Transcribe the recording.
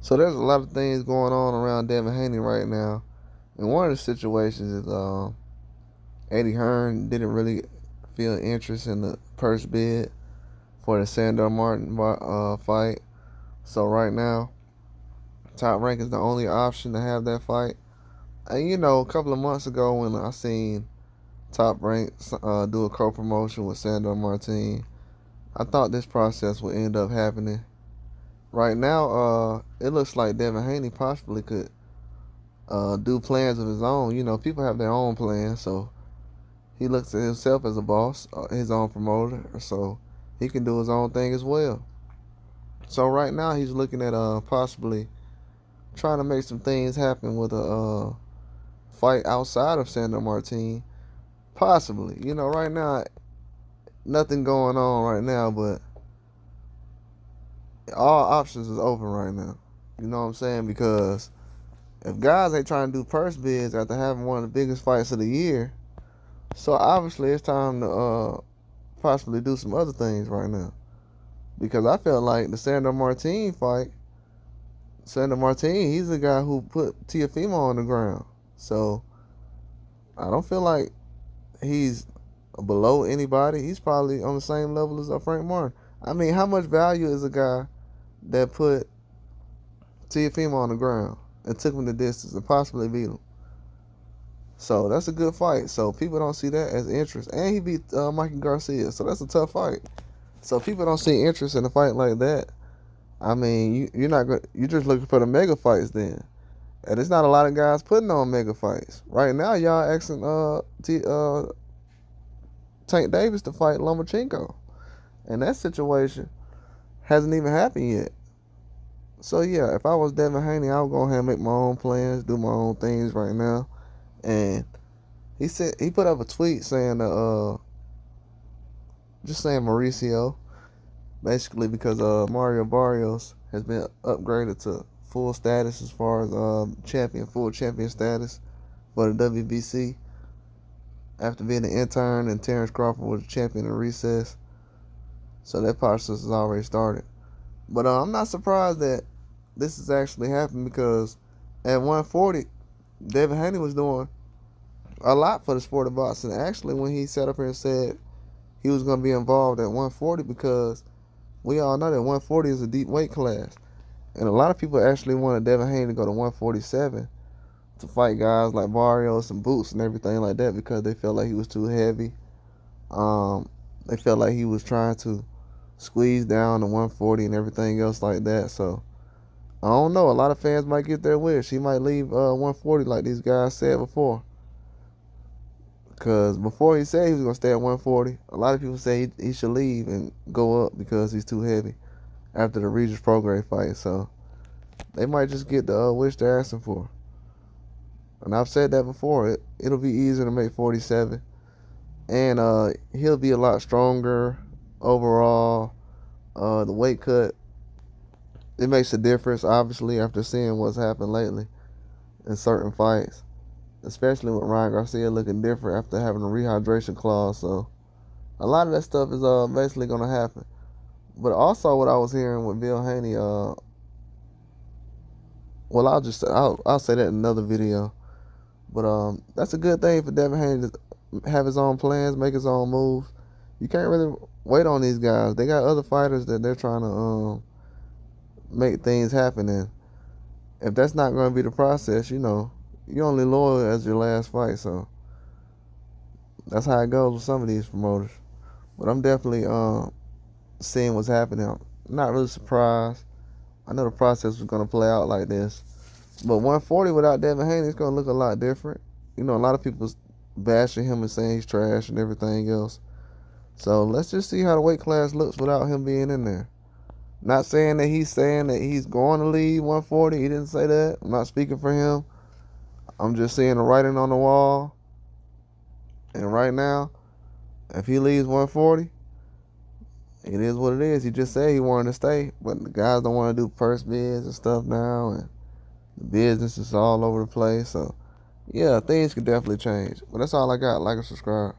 So there's a lot of things going on around Devin Haney right now. And one of the situations is Eddie Hearn didn't really feel interest in the purse bid for the Sandor Martin fight. So right now, Top Rank is the only option to have that fight. And a couple of months ago when I seen Top Rank do a co-promotion with Sandor Martin, I thought this process would end up happening. Right now, it looks like Devin Haney possibly could do plans of his own. People have their own plans, so he looks at himself as a boss, his own promoter, so he can do his own thing as well. So right now he's looking at possibly trying to make some things happen with a fight outside of Sandor Martin. Possibly. Right now, nothing going on right now, but all options is open right now. You know what I'm saying? Because if guys ain't trying to do purse bids after having one of the biggest fights of the year, so obviously it's time to possibly do some other things right now. Because I felt like the Sandor Martin fight, Sandor Martin, he's the guy who put Teofimo on the ground. So I don't feel like he's below anybody. He's probably on the same level as Frank Martin. I mean, how much value is a guy that put Teofimo on the ground and took him the distance and possibly beat him? So that's a good fight. So people don't see that as interest. And he beat Mikey Garcia. So that's a tough fight. So people don't see interest in a fight like that. I mean, you're just looking for the mega fights then. And there's not a lot of guys putting on mega fights. Right now, y'all asking Tank Davis to fight Lomachenko. And that situation hasn't even happened yet. So yeah, if I was Devin Haney, I would go ahead and make my own plans, do my own things right now. And he put up a tweet saying just saying Mauricio, basically because Mario Barrios has been upgraded to full status as far as full champion status for the WBC after being an intern, and Terrence Crawford was a champion in recess. So that process has already started. But I'm not surprised that this is actually happening, because at 140, Devin Haney was doing a lot for the sport of boxing. Actually, when he sat up here and said he was going to be involved at 140, because we all know that 140 is a deep weight class. And a lot of people actually wanted Devin Haney to go to 147 to fight guys like Barrios and Boots and everything like that, because they felt like he was too heavy. They felt like he was trying to squeeze down to 140 and everything else like that. So I don't know. A lot of fans might get their wish. He might leave 140 like these guys said before. Because before he said he was going to stay at 140, a lot of people say he should leave and go up because he's too heavy after the Regis Prograis fight. So they might just get the wish they're asking for. And I've said that before. It'll be easier to make 47. And he'll be a lot stronger overall. The weight cut, it makes a difference, obviously, after seeing what's happened lately in certain fights. Especially with Ryan Garcia looking different after having a rehydration clause. So a lot of that stuff is basically going to happen. But also what I was hearing with Bill Haney, well, I'll say that in another video. But that's a good thing for Devin Haney to have his own plans, make his own moves. You can't really wait on these guys. They got other fighters that they're trying to make things happen. And if that's not going to be the process, you're only loyal as your last fight. So that's how it goes with some of these promoters. But I'm definitely seeing what's happening. I'm not really surprised. I know the process was going to play out like this. But 140 without Devin Haney, it's going to look a lot different. A lot of people bashing him and saying he's trash and everything else. So let's just see how the weight class looks without him being in there. Not saying that he's going to leave 140. He didn't say that. I'm not speaking for him. I'm just seeing the writing on the wall. And right now, if he leaves 140, it is what it is. He just said he wanted to stay, but the guys don't want to do purse bids and stuff now, and the business is all over the place. So, yeah, things could definitely change. But that's all I got. Like and subscribe.